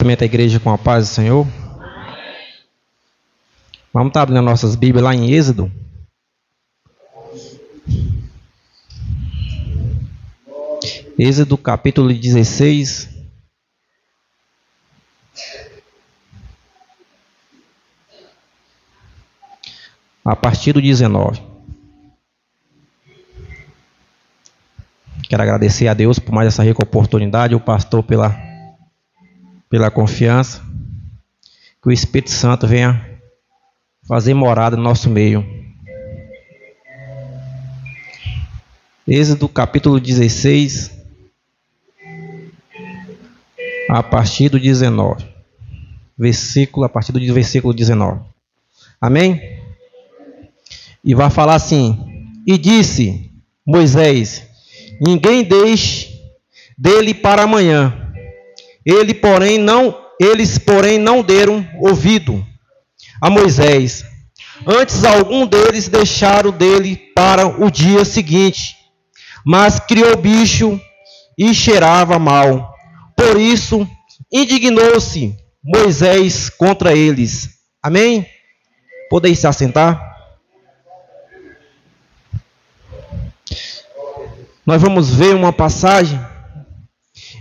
A igreja com a paz do Senhor. Vamos estar abrindo nossas Bíblias lá em Êxodo. Êxodo capítulo 16. A partir do 19. Quero agradecer a Deus por mais essa rica oportunidade, o pastor pela confiança, que o Espírito Santo venha fazer morada no nosso meio. Êxodo capítulo 16, a partir do 19. A partir do versículo 19. Amém? E vai falar assim: E disse Moisés: Ninguém deixe dele para amanhã. Eles, porém, não deram ouvido a Moisés. Antes, algum deles deixaram dele para o dia seguinte. Mas criou bicho e cheirava mal. Por isso, indignou-se Moisés contra eles. Amém? Podem se assentar? Nós vamos ver uma passagem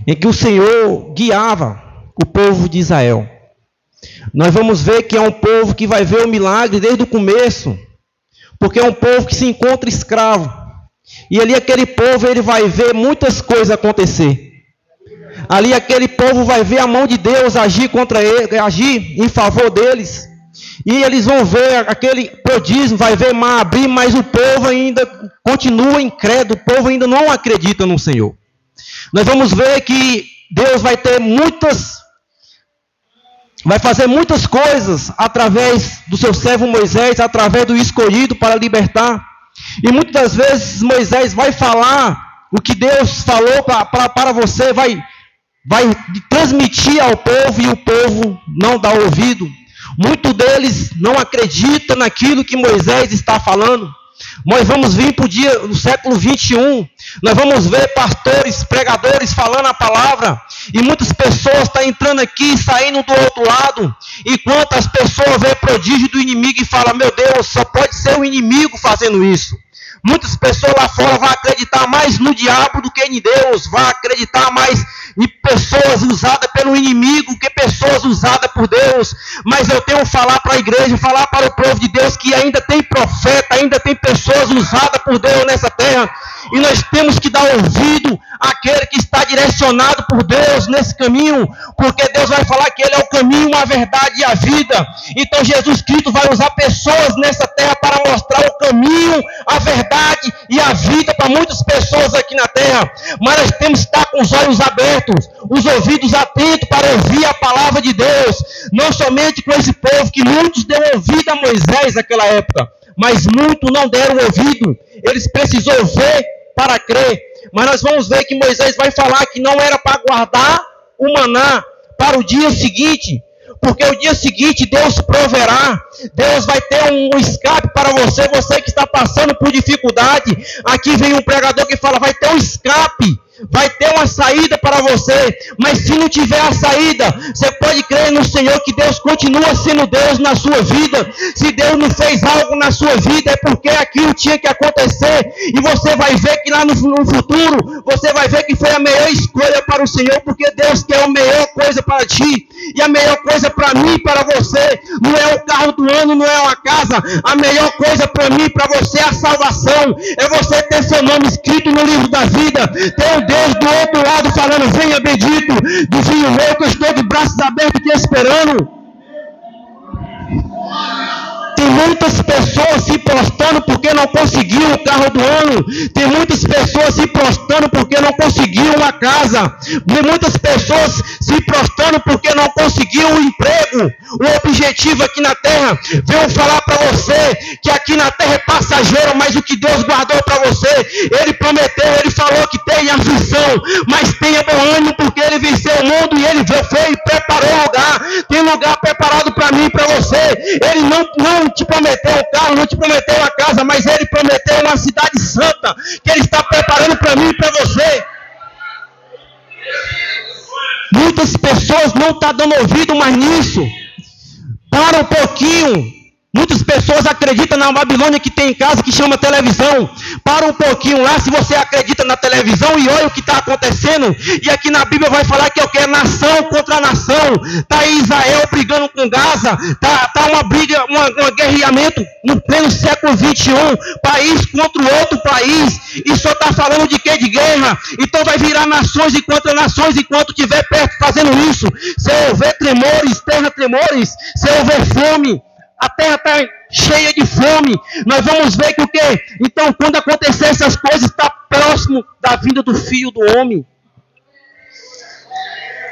em que o Senhor guiava o povo de Israel. Nós vamos ver que é um povo que vai ver o milagre desde o começo, porque é um povo que se encontra escravo. E ali aquele povo, ele vai ver muitas coisas acontecer. Ali aquele povo vai ver a mão de Deus agir contra ele, agir em favor deles. E eles vão ver aquele prodígio, vai ver mar abrir, mas o povo ainda continua incrédulo, o povo ainda não acredita no Senhor. Nós vamos ver que Deus vai fazer muitas coisas através do seu servo Moisés, através do escolhido para libertar. E muitas vezes Moisés vai falar o que Deus falou para você, vai transmitir ao povo, e o povo não dá ouvido. Muitos deles não acreditam naquilo que Moisés está falando. Nós vamos vir para o dia do século 21. Nós vamos ver pastores, pregadores falando a palavra. E muitas pessoas estão entrando aqui e saindo do outro lado. Enquanto as pessoas veem prodígio do inimigo e falam: meu Deus, só pode ser o inimigo fazendo isso. Muitas pessoas lá fora vão acreditar mais no diabo do que em Deus. Vão acreditar mais em pessoas usadas pelo inimigo que pessoas usadas por Deus. Mas eu tenho que falar para a igreja, falar para o povo de Deus, que ainda tem profeta, ainda tem pessoas usadas por Deus nessa terra. E nós temos que dar ouvido àquele que está direcionado por Deus nesse caminho, porque Deus vai falar que Ele é o caminho, a verdade e a vida. Então Jesus Cristo vai usar pessoas nessa terra para mostrar o caminho, a verdade e a vida para muitas pessoas aqui na terra. Mas nós temos que estar com os olhos abertos, os ouvidos atentos para ouvir a palavra de Deus. Não somente com esse povo, que muitos deu ouvido a Moisés naquela época, mas muitos não deram ouvido. Eles precisam ver para crer. Mas nós vamos ver que Moisés vai falar que não era para guardar o maná para o dia seguinte, porque o dia seguinte Deus proverá. Deus vai ter um escape para você, você que está passando por dificuldade. Aqui vem um pregador que fala: vai ter um escape, vai ter uma saída para você. Mas se não tiver a saída, você pode crer no Senhor que Deus continua sendo Deus na sua vida. Se Deus não fez algo na sua vida, é porque aquilo tinha que acontecer. E você vai ver que lá no futuro, você vai ver que foi a melhor escolha para o Senhor, porque Deus quer a melhor coisa para ti. E a melhor coisa para mim e para você não é o carro do ano, não é uma casa. A melhor coisa para mim e para você é a salvação. É você ter seu nome escrito no livro da vida. Ter um Deus do outro lado falando: venha bendito do vinho meu, que eu estou de braços abertos te esperando. Tem muitas pessoas se prostrando porque não conseguiu o carro do ano. Tem muitas pessoas se prostrando porque não conseguiu uma casa. Tem muitas pessoas se prostrando porque não conseguiu um emprego. O objetivo aqui na terra, venho falar para você que aqui na terra é passageiro, mas o que Deus guardou para você, Ele prometeu, Ele falou que tem aflição, mas tenha bom ânimo, porque Ele venceu o mundo e Ele foi e preparou um lugar. Tem lugar preparado para mim e para você. Ele não te prometeu um carro, não te prometeu uma casa, mas Ele prometeu uma cidade santa, que Ele está preparando para mim e para você. Muitas pessoas não estão dando ouvido mais nisso. Para um pouquinho. Muitas pessoas acreditam na Babilônia que tem em casa, que chama televisão. Para um pouquinho lá, se você acredita na televisão, e olha o que está acontecendo. E aqui na Bíblia vai falar que é o que? Nação contra nação. Está Israel brigando com Gaza. Está uma briga, um guerreamento no pleno século 21. País contra o outro país. E só está falando de quê? De guerra. Então vai virar nações e contra nações enquanto estiver perto fazendo isso. Se houver tremores, terra tremores. Se houver fome. A terra está cheia de fome. Nós vamos ver que o quê? Então, quando acontecer essas coisas, está próximo da vinda do Filho do Homem.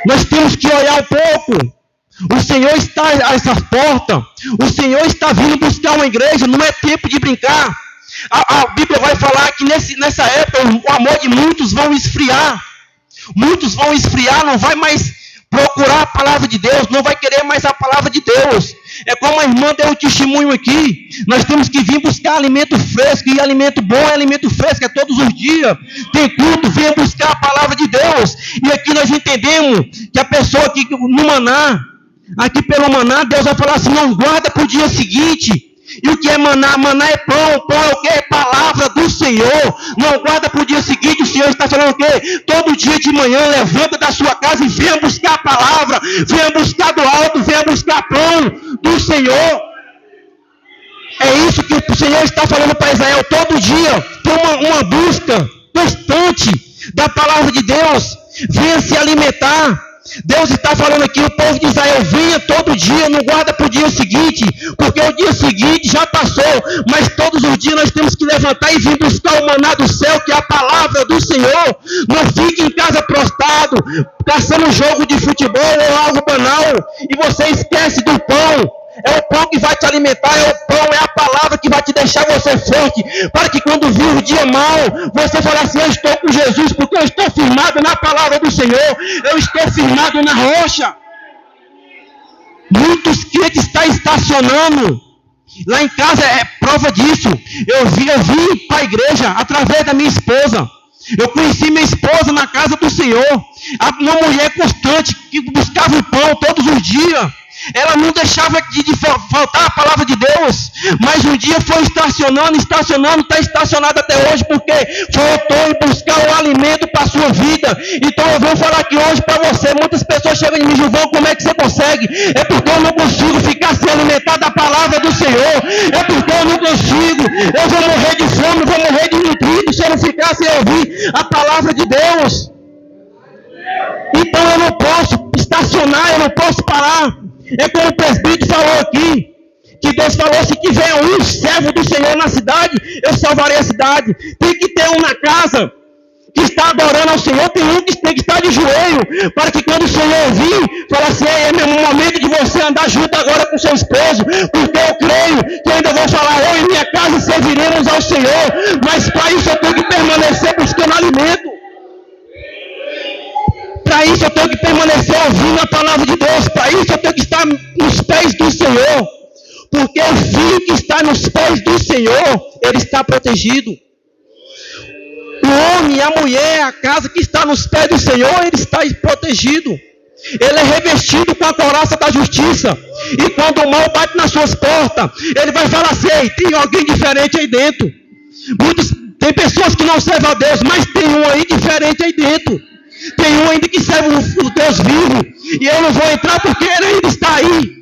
Nós temos que olhar um pouco. O Senhor está a essa porta. O Senhor está vindo buscar uma igreja. Não é tempo de brincar. A Bíblia vai falar que nessa época o amor de muitos vão esfriar. Muitos vão esfriar, não vai mais procurar a palavra de Deus, não vai querer mais a palavra de Deus. É como a irmã deu o testemunho aqui. Nós temos que vir buscar alimento fresco. E alimento bom é alimento fresco, é todos os dias. Tem culto, venha buscar a palavra de Deus. E aqui nós entendemos que a pessoa aqui no maná, aqui pelo maná, Deus vai falar assim, não guarda para o dia seguinte. E o que é maná? Maná é pão. Pão é o que? É palavra do Senhor. Não guarda para o dia seguinte. O Senhor está falando o quê? Todo dia de manhã, levanta da sua casa e venha buscar a palavra. Venha buscar do alto. Venha buscar pão do Senhor. É isso que o Senhor está falando para Israel. Todo dia, tem uma busca constante da palavra de Deus. Venha se alimentar. Deus está falando aqui, o povo de Israel, venha todo dia, não guarda para o dia seguinte, porque o dia seguinte já passou, mas todos os dias nós temos que levantar e vir buscar o maná do céu, que é a palavra do Senhor. Não fique em casa prostrado, caçando jogo de futebol ou algo banal, e você esquece do pão. É o pão que vai te alimentar, é o pão, é a palavra que vai te deixar você forte, para que quando vir o dia mau, você fale assim, eu estou com Jesus, porque eu estou firmado na palavra do Senhor, eu estou firmado na rocha. Muitos crentes estão estacionando, lá em casa é prova disso. Eu vim para a igreja através da minha esposa. Eu conheci minha esposa na casa do Senhor, uma mulher constante, que buscava o pão todos os dias. Ela não deixava de faltar a palavra de Deus, mas um dia foi estacionando, está estacionado até hoje, porque faltou em buscar o alimento para a sua vida. Então eu vou falar aqui hoje para você, muitas pessoas chegam em mim, Gilvão, como é que você consegue? É porque eu não consigo ficar sem alimentar da palavra do Senhor, é porque eu não consigo, eu vou morrer de fome, vou morrer de nutrido, se eu não ficar sem ouvir a palavra de Deus. Então eu não posso estacionar, eu não posso parar. É como o presbítero falou aqui, que Deus falou, se tiver um servo do Senhor na cidade, eu salvarei a cidade. Tem que ter um na casa que está adorando ao Senhor, tem um que tem que estar de joelho, para que quando o Senhor vir, fale assim, é mesmo o momento de você andar junto agora com seu esposo, porque eu creio que ainda vou falar, eu e minha casa serviremos ao Senhor, mas para isso eu tenho que permanecer buscando alimento. Para isso eu tenho que permanecer ouvindo a palavra de Deus. Para isso eu tenho que estar nos pés do Senhor. Porque o filho que está nos pés do Senhor, ele está protegido. O homem, a mulher, a casa que está nos pés do Senhor, ele está protegido. Ele é revestido com a couraça da justiça. E quando o mal bate nas suas portas, ele vai falar assim, ei, tem alguém diferente aí dentro. Tem pessoas que não servem a Deus, mas tem um aí diferente aí dentro. Tem um ainda que serve o Deus vivo. E eu não vou entrar porque ele ainda está aí.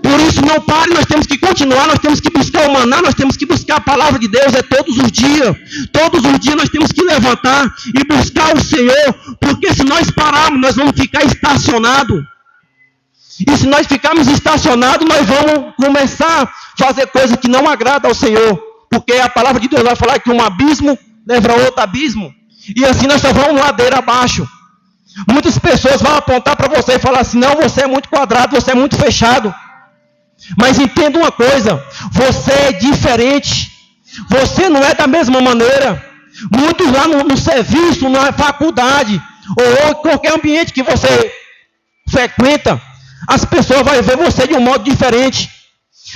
Por isso não pare, nós temos que continuar, nós temos que buscar o maná, nós temos que buscar a palavra de Deus, é todos os dias. Todos os dias nós temos que levantar e buscar o Senhor. Porque se nós pararmos, nós vamos ficar estacionados. E se nós ficarmos estacionados, nós vamos começar a fazer coisas que não agradam ao Senhor. Porque a palavra de Deus vai falar que um abismo leva a outro abismo. E assim nós só vamos ladeira abaixo. Muitas pessoas vão apontar para você e falar assim, não, você é muito quadrado, você é muito fechado. Mas entenda uma coisa, você é diferente. Você não é da mesma maneira. Muitos lá no serviço, na faculdade, ou qualquer ambiente que você frequenta, as pessoas vão ver você de um modo diferente.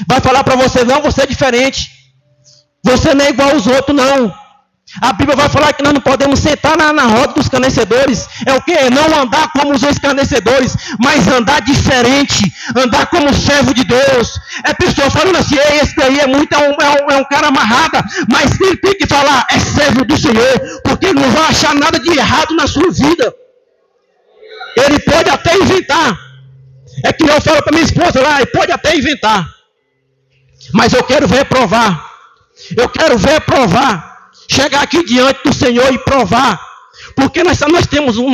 Vai falar para você, não, você é diferente. Você não é igual aos outros, não. A Bíblia vai falar que nós não podemos sentar na roda dos escarnecedores. É o quê? É não andar como os escarnecedores, mas andar diferente, andar como servo de Deus. É pessoa falando assim, esse daí é um cara amarrado, mas ele tem que falar, é servo do Senhor, porque ele não vai achar nada de errado na sua vida. Ele pode até inventar. É que eu falo para minha esposa lá, ele pode até inventar. Mas eu quero ver provar. Eu quero ver provar. Chegar aqui diante do Senhor e provar. Porque nós temos um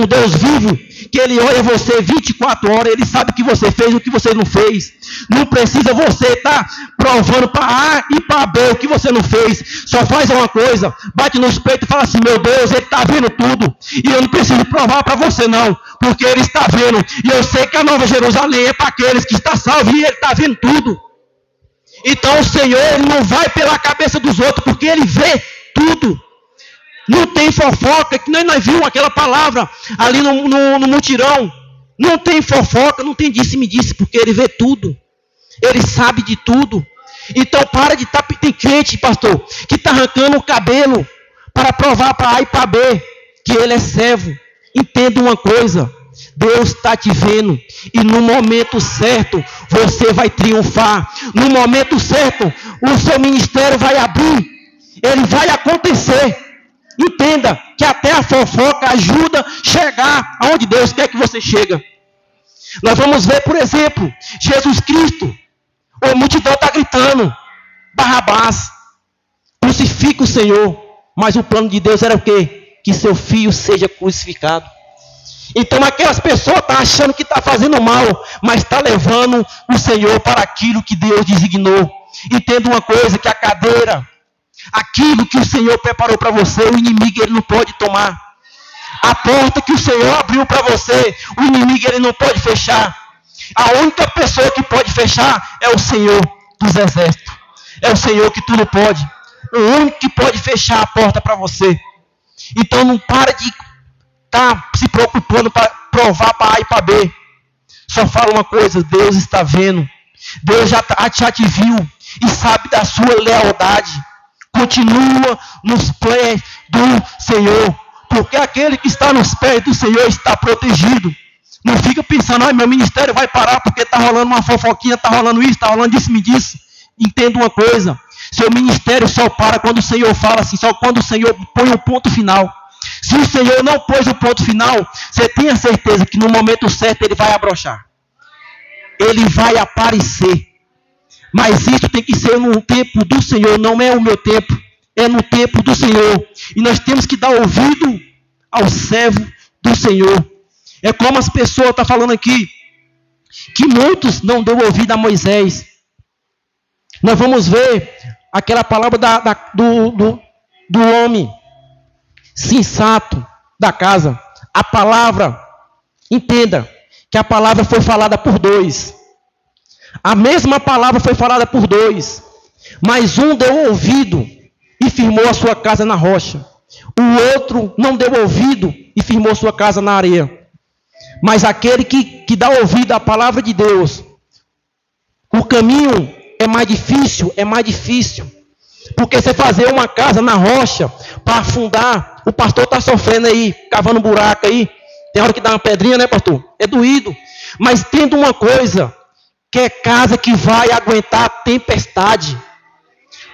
Deus vivo, que Ele olha você 24 horas, Ele sabe o que você fez e o que você não fez. Não precisa você estar provando para A e para B o que você não fez. Só faz uma coisa, bate nos peitos e fala assim, meu Deus, Ele está vendo tudo. E eu não preciso provar para você não, porque Ele está vendo. E eu sei que a Nova Jerusalém é para aqueles que estão salvos e Ele está vendo tudo. Então o Senhor, Ele não vai pela cabeça dos outros, porque Ele vê tudo. Não tem fofoca, que nós vimos aquela palavra ali no mutirão. Não tem fofoca, não tem disse-me-disse, porque Ele vê tudo. Ele sabe de tudo. Então para de estar... Tem crente, pastor, que está arrancando o cabelo para provar para A e para B que ele é servo. Entenda uma coisa, Deus está te vendo. E no momento certo, você vai triunfar. No momento certo, o seu ministério vai abrir. Ele vai acontecer. Entenda que até a fofoca ajuda a chegar aonde Deus quer que você chegue. Nós vamos ver, por exemplo, Jesus Cristo. A multidão está gritando, Barrabás, crucifica o Senhor. Mas o plano de Deus era o quê? Que seu filho seja crucificado. Então aquelas pessoas estão achando que está fazendo mal, mas está levando o Senhor para aquilo que Deus designou. Entenda uma coisa, que a cadeira, aquilo que o Senhor preparou para você, o inimigo ele não pode tomar. A porta que o Senhor abriu para você, o inimigo ele não pode fechar. A única pessoa que pode fechar é o Senhor dos exércitos. É o Senhor que tudo pode. O único que pode fechar a porta para você. Então não para de estar se preocupando para provar para A e para B. Só fala uma coisa, Deus está vendo. Deus já te viu e sabe da sua lealdade. Continua nos pés do Senhor. Porque aquele que está nos pés do Senhor está protegido. Não fica pensando, meu ministério vai parar porque está rolando uma fofoquinha, está rolando isso, está rolando isso, me disse. Entenda uma coisa, seu ministério só para quando o Senhor fala assim, só quando o Senhor põe o ponto final. Se o Senhor não pôs o ponto final, você tenha certeza que no momento certo Ele vai abrochar. Ele vai aparecer. Mas isso tem que ser no tempo do Senhor, não é o meu tempo, é no tempo do Senhor. E nós temos que dar ouvido ao servo do Senhor. É como as pessoas estão falando aqui, que muitos não deu ouvido a Moisés. Nós vamos ver aquela palavra do homem sensato da casa. A palavra, entenda, que a palavra foi falada por dois. A mesma palavra foi falada por dois. Mas um deu ouvido e firmou a sua casa na rocha. O outro não deu ouvido e firmou sua casa na areia. Mas aquele que dá ouvido à palavra de Deus, o caminho é mais difícil. Porque você fazer uma casa na rocha para afundar, o pastor está sofrendo aí, cavando buraco aí. Tem hora que dá uma pedrinha, né, pastor? É doído. Mas tendo uma coisa, que é casa que vai aguentar a tempestade.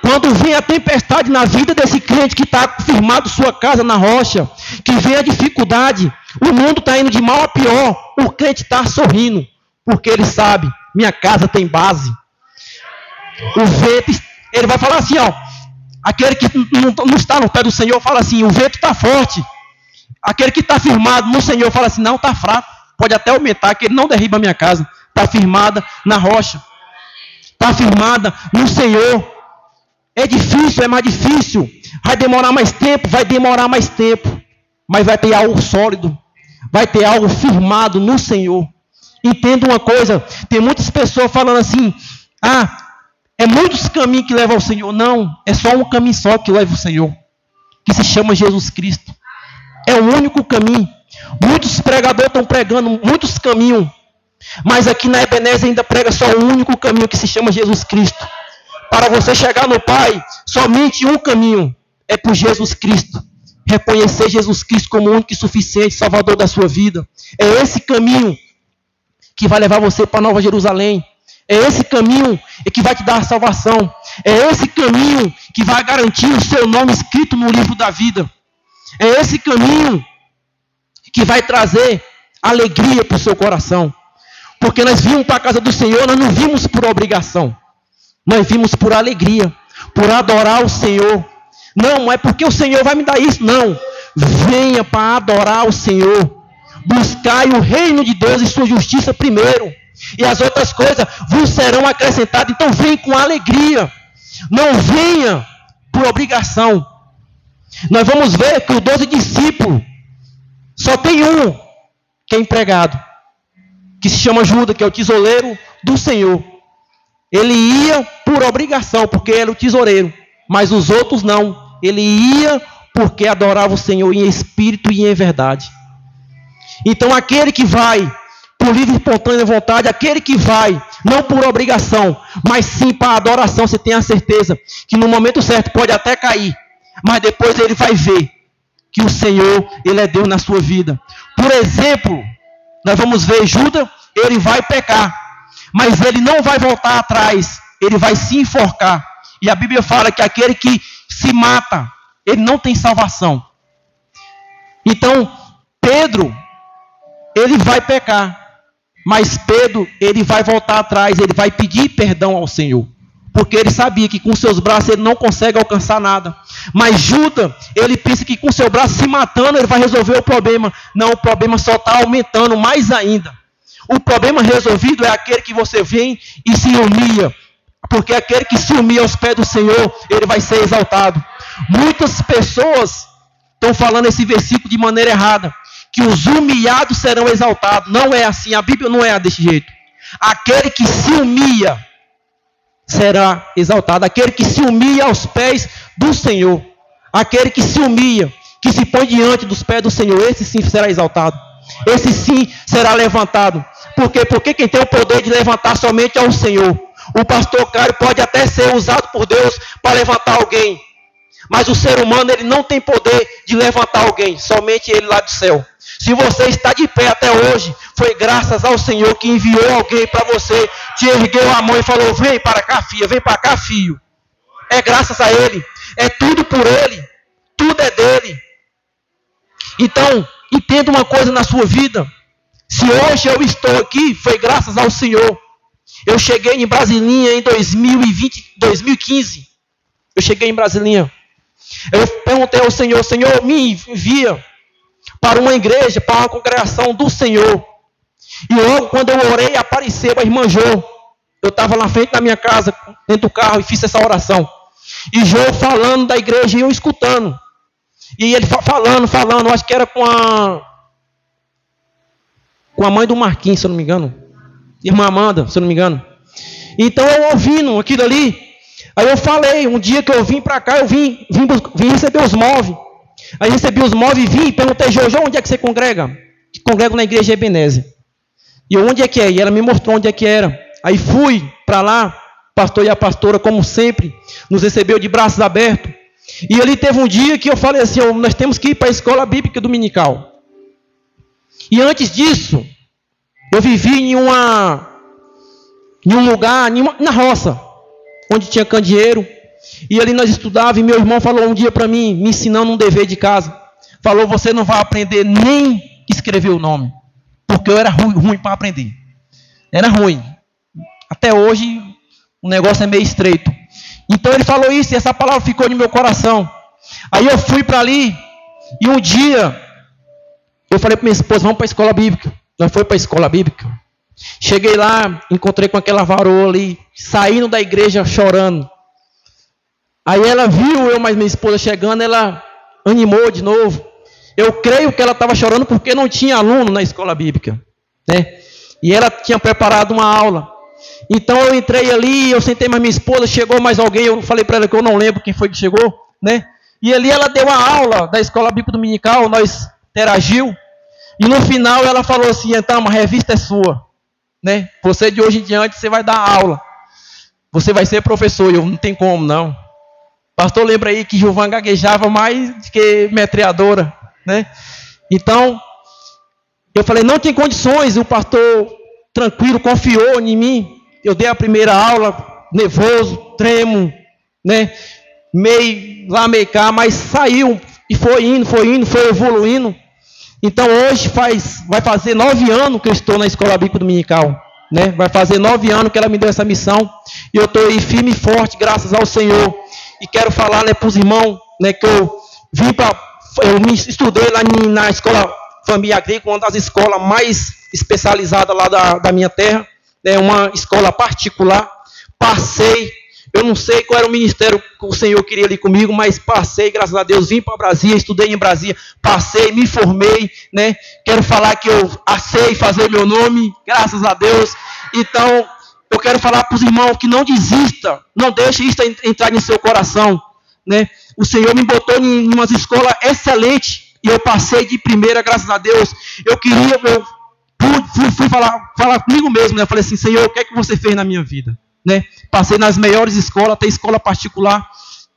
Quando vem a tempestade na vida desse crente que está firmado sua casa na rocha, que vem a dificuldade, o mundo está indo de mal a pior, o crente está sorrindo, porque ele sabe, minha casa tem base. O vento, ele vai falar assim, aquele que não está no pé do Senhor fala assim, o vento está forte. Aquele que está firmado no Senhor fala assim, não, está fraco, pode até aumentar, que ele não derriba a minha casa. Está firmada na rocha, está firmada no Senhor. É difícil, é mais difícil, vai demorar mais tempo, mas vai ter algo sólido, vai ter algo firmado no Senhor. Entenda uma coisa, tem muitas pessoas falando assim, é muitos caminhos que levam ao Senhor. Não, é só um caminho só que leva ao Senhor, que se chama Jesus Cristo. É o único caminho. Muitos pregadores estão pregando muitos caminhos, mas aqui na Ebenezer ainda prega só um único caminho que se chama Jesus Cristo. Para você chegar no Pai, somente um caminho. é por Jesus Cristo. Reconhecer Jesus Cristo como o único e suficiente Salvador da sua vida. É esse caminho que vai levar você para Nova Jerusalém. É esse caminho que vai te dar a salvação. É esse caminho que vai garantir o seu nome escrito no livro da vida. É esse caminho que vai trazer alegria para o seu coração. Porque nós vimos para a casa do Senhor, nós não vimos por obrigação. Nós vimos por alegria, por adorar o Senhor. Não é porque o Senhor vai me dar isso, não. Venha para adorar o Senhor. Buscai o reino de Deus e sua justiça primeiro. E as outras coisas vos serão acrescentadas. Então vem com alegria. Não venha por obrigação. Nós vamos ver que os 12 discípulos, só tem um que é empregado, que se chama Judas, que é o tesoureiro do Senhor. Ele ia por obrigação, porque era o tesoureiro. Mas os outros não. Ele ia porque adorava o Senhor em espírito e em verdade. Então aquele que vai por livre e espontânea vontade, aquele que vai não por obrigação, mas sim para adoração, você tem a certeza que no momento certo pode até cair, mas depois ele vai ver que o Senhor, Ele é Deus na sua vida. Por exemplo, nós vamos ver Judas, ele vai pecar, mas ele não vai voltar atrás, ele vai se enforcar. E a Bíblia fala que aquele que se mata, ele não tem salvação. Então, Pedro, ele vai pecar, mas Pedro, ele vai voltar atrás, ele vai pedir perdão ao Senhor. Porque ele sabia que com seus braços ele não consegue alcançar nada. Mas Judas, ele pensa que com seu braço se matando, ele vai resolver o problema. Não, o problema só está aumentando mais ainda. O problema resolvido é aquele que você vem e se humilha. Porque aquele que se humilha aos pés do Senhor, ele vai ser exaltado. Muitas pessoas estão falando esse versículo de maneira errada. Que os humilhados serão exaltados. Não é assim, a Bíblia não é desse jeito. Aquele que se humilha será exaltado. Aquele que se humilha aos pés do Senhor. Aquele que se humilha, que se põe diante dos pés do Senhor, esse sim será exaltado. Esse sim será levantado. Por quê? Porque quem tem o poder de levantar somente é o Senhor. O pastor Cário pode até ser usado por Deus para levantar alguém. Mas o ser humano, ele não tem poder de levantar alguém. Somente ele lá do céu. Se você está de pé até hoje, foi graças ao Senhor que enviou alguém para você, te ergueu a mão e falou, vem para cá, filha, vem para cá, filho. É graças a Ele, é tudo por Ele, tudo é dele. Então, entenda uma coisa na sua vida. Se hoje eu estou aqui, foi graças ao Senhor. Eu cheguei em Brasilinha em 2015. Eu cheguei em Brasilinha. Eu perguntei ao Senhor, Senhor, me envia para uma igreja, para uma congregação do Senhor. E logo quando eu orei, apareceu a irmã Jô. Eu estava na frente da minha casa, dentro do carro, e fiz essa oração. E Jô falando da igreja e eu escutando. E ele falando, acho que era com a mãe do Marquinhos, se eu não me engano. Irmã Amanda, se eu não me engano. Então eu ouvindo aquilo ali, aí eu falei, um dia que eu vim para cá, eu vim receber os móveis. Aí recebi os móveis e vim e perguntei, Jojo, onde é que você congrega? Congrego na igreja Ebenezer. E eu, onde é que é? E ela me mostrou onde é que era. Aí fui para lá, o pastor e a pastora, como sempre, nos recebeu de braços abertos. E ali teve um dia que eu falei assim, nós temos que ir para a escola bíblica dominical. E antes disso, eu vivi em um lugar, na roça, onde tinha candeeiro. E ali nós estudávamos, e meu irmão falou um dia para mim, me ensinando um dever de casa. Falou, você não vai aprender nem escrever o nome. Porque eu era ruim para aprender. Era ruim. Até hoje, o negócio é meio estreito. Então ele falou isso, e essa palavra ficou no meu coração. Aí eu fui para ali, e um dia, eu falei para minha esposa, vamos para a escola bíblica. Nós fomos para a escola bíblica. Cheguei lá, encontrei com aquela varoa ali, saindo da igreja chorando. Aí ela viu eu mais minha esposa chegando, ela animou de novo. Eu creio que ela estava chorando porque não tinha aluno na escola bíblica, né? E ela tinha preparado uma aula. Então eu entrei ali, eu sentei mais minha esposa, chegou mais alguém, eu falei para ela que eu não lembro quem foi que chegou, né? E ali ela deu a aula da escola bíblica dominical, nós interagiu. E no final ela falou assim, então a revista é sua, né? Você de hoje em diante, você vai dar aula. Você vai ser professor, eu não tenho como não. Pastor, lembra aí que Gilvan gaguejava mais que metralhadora, né? Então, eu falei, não tem condições. O pastor, tranquilo, confiou em mim. Eu dei a primeira aula, nervoso, tremo, né? Meio lá, meio cá, mas saiu e foi indo, foi evoluindo. Então, hoje vai fazer 9 anos que eu estou na Escola Bíblica Dominical, né? Vai fazer 9 anos que ela me deu essa missão. E eu estou aí firme e forte, graças ao Senhor. E quero falar, né, para os irmãos, né, que eu me estudei lá na Escola Família Agrícola, uma das escolas mais especializadas lá da minha terra, né, uma escola particular. Passei, eu não sei qual era o ministério que o Senhor queria ali comigo, mas passei, graças a Deus, vim para Brasília, estudei em Brasília, passei, me formei, né? Quero falar que eu sei fazer meu nome, graças a Deus. Então, eu quero falar para os irmãos que não desista, não deixe isso entrar em seu coração, né? O Senhor me botou em uma escola excelente e eu passei de primeira, graças a Deus. Eu fui falar comigo mesmo, né? Eu falei assim, Senhor, o que é que você fez na minha vida? Né? Passei nas melhores escolas, até escola particular,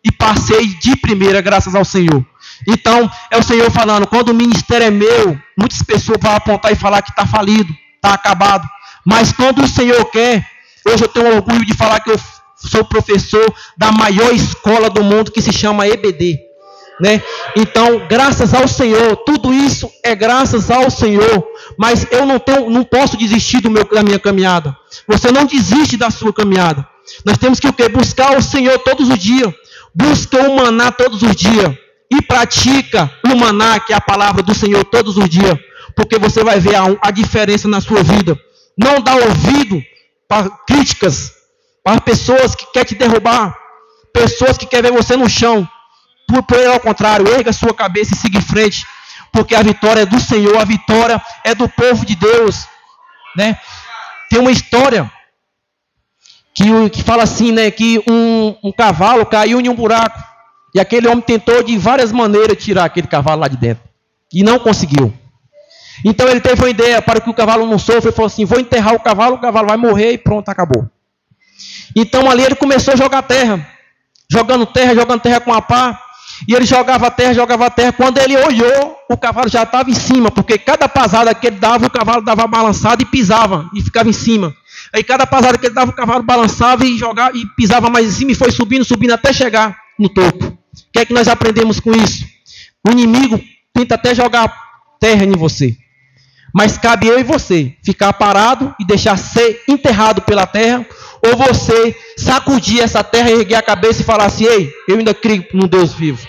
e passei de primeira, graças ao Senhor. Então, é o Senhor falando, quando o ministério é meu, muitas pessoas vão apontar e falar que está falido, está acabado. Mas quando o Senhor quer, hoje eu tenho orgulho de falar que eu sou professor da maior escola do mundo, que se chama EBD. Né? Então, graças ao Senhor, tudo isso é graças ao Senhor, mas eu não posso desistir da minha caminhada. Você não desiste da sua caminhada. Nós temos que o quê? Buscar o Senhor todos os dias. Busca o maná todos os dias. E pratica o maná, que é a palavra do Senhor, todos os dias. Porque você vai ver a diferença na sua vida. Não dá ouvido para críticas, para pessoas que querem te derrubar, pessoas que querem ver você no chão. Por ao contrário, erga a sua cabeça e siga em frente, porque a vitória é do Senhor, a vitória é do povo de Deus, né? Tem uma história que fala assim, né, que um cavalo caiu em um buraco, e aquele homem tentou de várias maneiras tirar aquele cavalo lá de dentro, e não conseguiu. Então ele teve uma ideia, para que o cavalo não sofra, ele falou assim, vou enterrar o cavalo vai morrer e pronto, acabou. Então ali ele começou a jogar terra, jogando terra com a pá. E ele jogava terra. Quando ele olhou, o cavalo já estava em cima. Porque cada pasada que ele dava, o cavalo dava balançada e pisava. E ficava em cima. Aí cada pasada que ele dava, o cavalo balançava e jogava e pisava mais em cima. E foi subindo até chegar no topo. O que é que nós aprendemos com isso? O inimigo tenta até jogar terra em você. Mas cabe eu e você ficar parado e deixar ser enterrado pela terra. Ou você sacudir essa terra, erguer a cabeça e falar assim, ei, eu ainda creio no Deus vivo.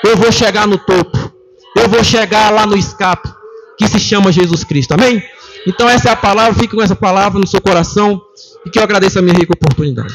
Eu vou chegar no topo. Eu vou chegar lá no escape, que se chama Jesus Cristo. Amém? Então essa é a palavra, fique com essa palavra no seu coração. E que eu agradeço a minha rica oportunidade.